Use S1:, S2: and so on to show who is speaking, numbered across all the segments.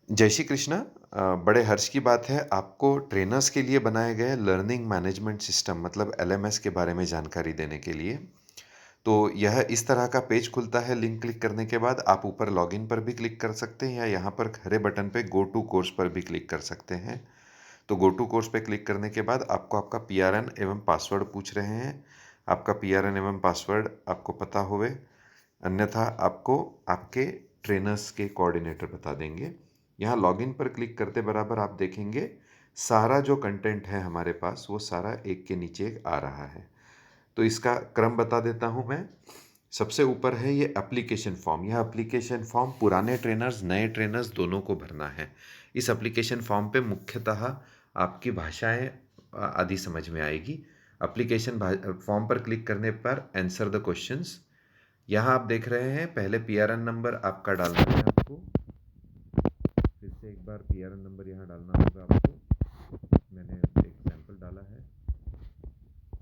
S1: जय श्री कृष्णा। बड़े हर्ष की बात है आपको ट्रेनर्स के लिए बनाए गए लर्निंग मैनेजमेंट सिस्टम मतलब एलएमएस के बारे में जानकारी देने के लिए। तो यह इस तरह का पेज खुलता है, लिंक क्लिक करने के बाद आप ऊपर लॉगिन पर भी क्लिक कर सकते हैं या यहाँ पर हरे बटन पे गो टू कोर्स पर भी क्लिक कर सकते हैं। तो गो टू कोर्स पे क्लिक करने के बाद आपको आपका पीआरएन एवं पासवर्ड पूछ रहे हैं। आपका पीआरएन एवं पासवर्ड आपको पता होवे, अन्यथा आपको आपके ट्रेनर्स के कोऑर्डिनेटर बता देंगे। यहाँ लॉगिन पर क्लिक करते बराबर आप देखेंगे सारा जो कंटेंट है हमारे पास वो सारा एक के नीचे एक आ रहा है। तो इसका क्रम बता देता हूँ मैं। सबसे ऊपर है ये एप्लीकेशन फॉर्म। यह एप्लीकेशन फॉर्म पुराने ट्रेनर्स नए ट्रेनर्स दोनों को भरना है। इस एप्लीकेशन फॉर्म पे मुख्यतः आपकी भाषाएं आदि समझ में आएगी। एप्लीकेशन फॉर्म पर क्लिक करने पर आंसर द क्वेश्चंस। यहाँ आप देख रहे हैं पहले पीआरएन नंबर आपका डालना है आपको। फिर से एक बार पीआरएन नंबर यहाँ डालना होगा आपको। मैंने एक सैंपल डाला है।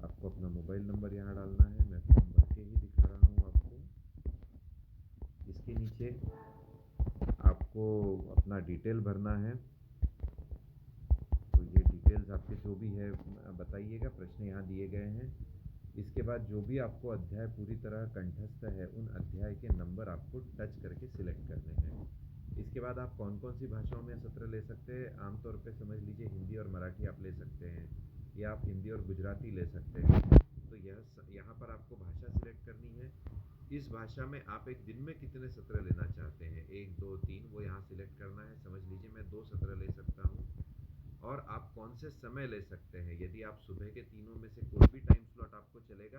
S1: आपको अपना मोबाइल नंबर यहाँ डालना है। मैं फॉर्म भर के ही दिखा रहा हूँ आपको। इसके नीचे आपको अपना डिटेल भरना है। तो ये डिटेल्स आपके जो भी है बताइएगा। प्रश्न यहाँ दिए गए हैं। इसके बाद जो भी आपको अध्याय पूरी तरह कंठस्थ है उन अध्याय के नंबर आपको टच करके सिलेक्ट करने हैं। इसके बाद आप कौन कौन सी भाषाओं में सत्र ले सकते हैं। आमतौर पे समझ लीजिए हिंदी और मराठी आप ले सकते हैं या आप हिंदी और गुजराती ले सकते हैं। तो यह यहाँ पर आपको भाषा सिलेक्ट करनी है। इस भाषा में आप एक दिन में कितने सत्र लेना चाहते हैं, 1 2 3, वो यहाँ सिलेक्ट करना है। समझ लीजिए मैं 2 सत्र ले सकता हूँ। और आप कौन से समय ले सकते हैं। यदि आप सुबह के तीनों में से कोई भी टाइम स्लॉट आपको चलेगा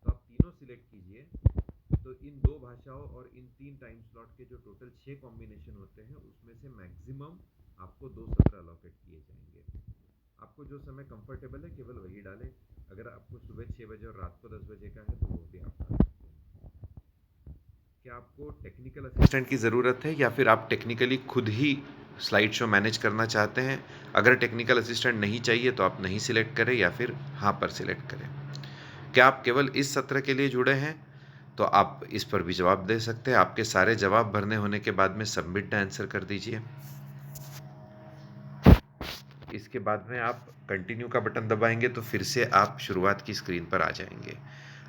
S1: तो आप तीनों सिलेक्ट कीजिए। तो इन 2 भाषाओं और इन 3 टाइम स्लॉट के जो टोटल 6 कॉम्बिनेशन होते हैं उसमें से मैक्सिमम आपको 2 सत्र अलॉकेट किए जाएंगे। आपको जो समय कंफर्टेबल है केवल वही डालें। अगर आपको सुबह 6 बजे और रात को 10 बजे का है तो वो भी आप डाल सकते हैं। क्या आपको टेक्निकल असिस्टेंट की ज़रूरत है या फिर आप टेक्निकली खुद ही स्लाइड शो मैनेज करना चाहते हैं। अगर टेक्निकल असिस्टेंट नहीं चाहिए तो आप नहीं सिलेक्ट करें या फिर हाँ पर सिलेक्ट करें। क्या आप केवल इस सत्र के लिए जुड़े हैं तो आप इस पर भी जवाब दे सकते हैं। आपके सारे जवाब भरने होने के बाद में सबमिट द आंसर कर दीजिए। इसके बाद में आप कंटिन्यू का बटन दबाएंगे तो फिर से आप शुरुआत की स्क्रीन पर आ जाएंगे।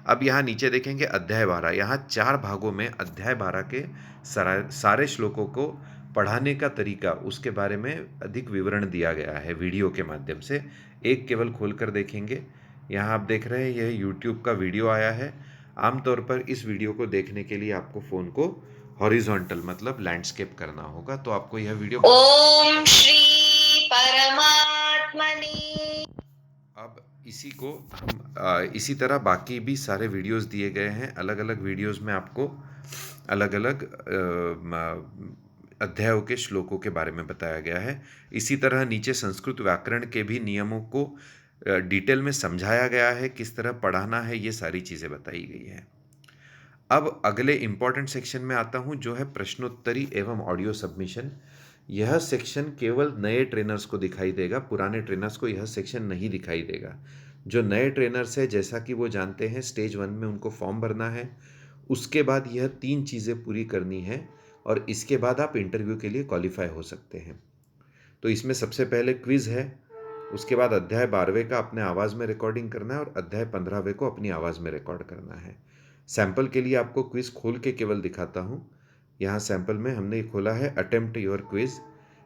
S1: अब यहाँ नीचे देखेंगे अध्याय 12। यहाँ 4 भागों में अध्याय 12 के सारे श्लोकों को पढ़ाने का तरीका उसके बारे में अधिक विवरण दिया गया है वीडियो के माध्यम से। एक केवल खोलकर देखेंगे। यहाँ आप देख रहे हैं यह यूट्यूब का वीडियो आया है। आमतौर पर इस वीडियो को देखने के लिए आपको फ़ोन को हॉरिजॉन्टल मतलब लैंडस्केप करना होगा। तो आपको यह वीडियो ओम श्री परमात्मने। अब इसी को हम इसी तरह बाकी भी सारे वीडियोस दिए गए हैं। अलग अलग वीडियोस में आपको अलग अलग अध्यायों के श्लोकों के बारे में बताया गया है। इसी तरह नीचे संस्कृत व्याकरण के भी नियमों को डिटेल में समझाया गया है, किस तरह पढ़ाना है ये सारी चीज़ें बताई गई हैं। अब अगले इम्पॉर्टेंट सेक्शन में आता हूँ जो है प्रश्नोत्तरी एवं ऑडियो सबमिशन। यह सेक्शन केवल नए ट्रेनर्स को दिखाई देगा, पुराने ट्रेनर्स को यह सेक्शन नहीं दिखाई देगा। जो नए ट्रेनर्स है जैसा कि वो जानते हैं स्टेज 1 में उनको फॉर्म भरना है। उसके बाद यह 3 चीज़ें पूरी करनी है और इसके बाद आप इंटरव्यू के लिए क्वालिफाई हो सकते हैं। तो इसमें सबसे पहले क्विज़ है। उसके बाद अध्याय 12वें का अपने आवाज़ में रिकॉर्डिंग करना है और अध्याय 15वें को अपनी आवाज़ में रिकॉर्ड करना है। सैंपल के लिए आपको क्विज़ खोल के केवल दिखाता हूँ। यहाँ सैंपल में हमने खोला है अटेम्प्ट योर क्विज़।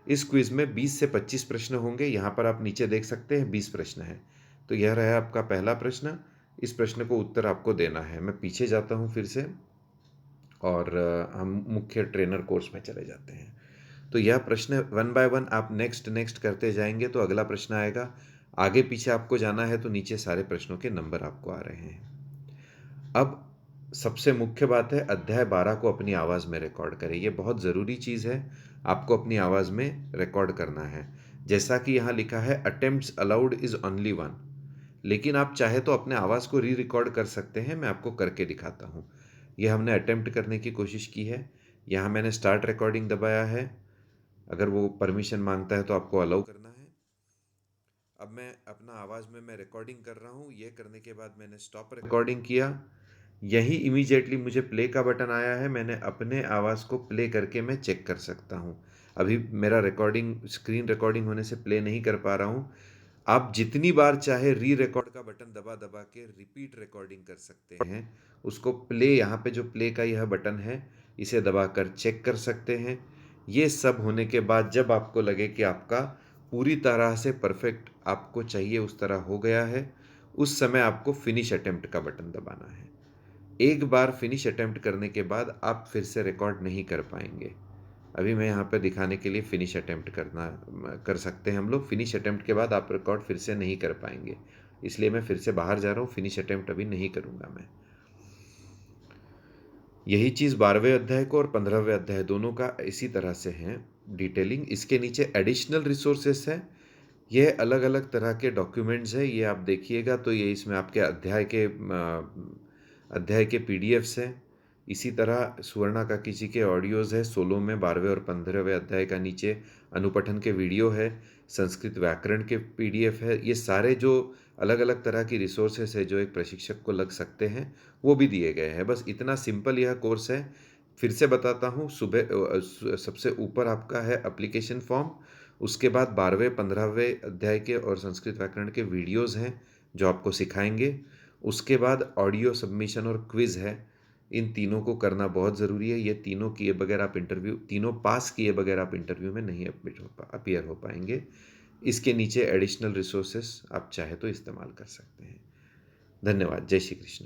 S1: इस क्विज़ में 20 से 25 प्रश्न होंगे। यहाँ पर आप नीचे देख सकते हैं 20 प्रश्न हैं। तो यह रहा आपका पहला प्रश्न। इस प्रश्न को उत्तर आपको देना है। मैं पीछे जाता हूँ फिर से और हम मुख्य ट्रेनर कोर्स में चले जाते हैं। तो यह प्रश्न 1 बाय 1 आप नेक्स्ट नेक्स्ट करते जाएंगे तो अगला प्रश्न आएगा। आगे पीछे आपको जाना है तो नीचे सारे प्रश्नों के नंबर आपको आ रहे हैं। अब सबसे मुख्य बात है अध्याय 12 को अपनी आवाज़ में रिकॉर्ड करें। ये बहुत ज़रूरी चीज़ है, आपको अपनी आवाज़ में रिकॉर्ड करना है। जैसा कि यहाँ लिखा है अटेम्प्ट्स अलाउड इज़ ओनली 1, लेकिन आप चाहे तो अपने आवाज़ को री रिकॉर्ड कर सकते हैं। मैं आपको करके दिखाता हूँ। ये हमने अटेम्प्ट करने की कोशिश की है। यहाँ मैंने स्टार्ट रिकॉर्डिंग दबाया है। अगर वो परमिशन मांगता है तो आपको अलाउ करना है। अब मैं अपना आवाज़ में मैं रिकॉर्डिंग कर रहा हूँ। ये करने के बाद मैंने स्टॉप रिकॉर्डिंग किया। यही इमीडिएटली मुझे प्ले का बटन आया है। मैंने अपने आवाज़ को प्ले करके मैं चेक कर सकता हूँ। अभी मेरा स्क्रीन रिकॉर्डिंग होने से प्ले नहीं कर पा रहा हूँ। आप जितनी बार चाहे री-रिकॉर्ड का बटन दबा-दबा के रिपीट रिकॉर्डिंग कर सकते हैं। उसको प्ले, यहाँ पे जो प्ले का यह बटन है, इसे दबाकर चेक कर सकते हैं। ये सब होने के बाद जब आपको लगे कि आपका पूरी तरह से परफेक्ट आपको चाहिए उस तरह हो गया है, उस समय आपको फिनिश अटेम्प्ट का बटन दबाना है। एक बार फिनिश अटेम्प्ट करने के बाद आप फिर से रिकॉर्ड नहीं कर पाएँगे। अभी मैं यहाँ पे दिखाने के लिए फिनिश अटेम्प्ट कर सकते हैं हम लोग। फिनिश अटेम्प्ट के बाद आप रिकॉर्ड फिर से नहीं कर पाएँगे। इसलिए मैं फिर से बाहर जा रहा हूँ, फिनिश अटेम्प्ट अभी नहीं करूँगा मैं। यही चीज़ 12वें अध्याय को और 15वें अध्याय दोनों का इसी तरह से है डिटेलिंग। इसके नीचे एडिशनल रिसोर्सेस है। यह अलग-अलग तरह के डॉक्यूमेंट्स हैं, ये आप देखिएगा तो ये इसमें आपके अध्याय के पीडीएफ्स हैं। इसी तरह सुवर्णाकाकी जी के ऑडियोज़ है 16 में, 12वें और 15वें अध्याय का नीचे अनुपठन के वीडियो है, संस्कृत व्याकरण के पीडीएफ है। ये सारे जो अलग-अलग तरह की रिसोर्सेस है जो एक प्रशिक्षक को लग सकते हैं, वो भी दिए गए हैं। बस इतना सिंपल यह कोर्स है। फिर से बताता हूँ, सबसे ऊपर आपका है एप्लीकेशन फॉर्म, उसके बाद 12वें 15वें अध्याय के और संस्कृत व्याकरण के वीडियोज़ हैं जो आपको सिखाएँगे। उसके बाद ऑडियो सबमिशन और क्विज़ है। इन तीनों को करना बहुत ज़रूरी है। ये तीनों पास किए बगैर आप इंटरव्यू में नहीं अपीयर हो पाएँगे। इसके नीचे एडिशनल रिसोर्सेस आप चाहे तो इस्तेमाल कर सकते हैं। धन्यवाद। जय श्री कृष्ण।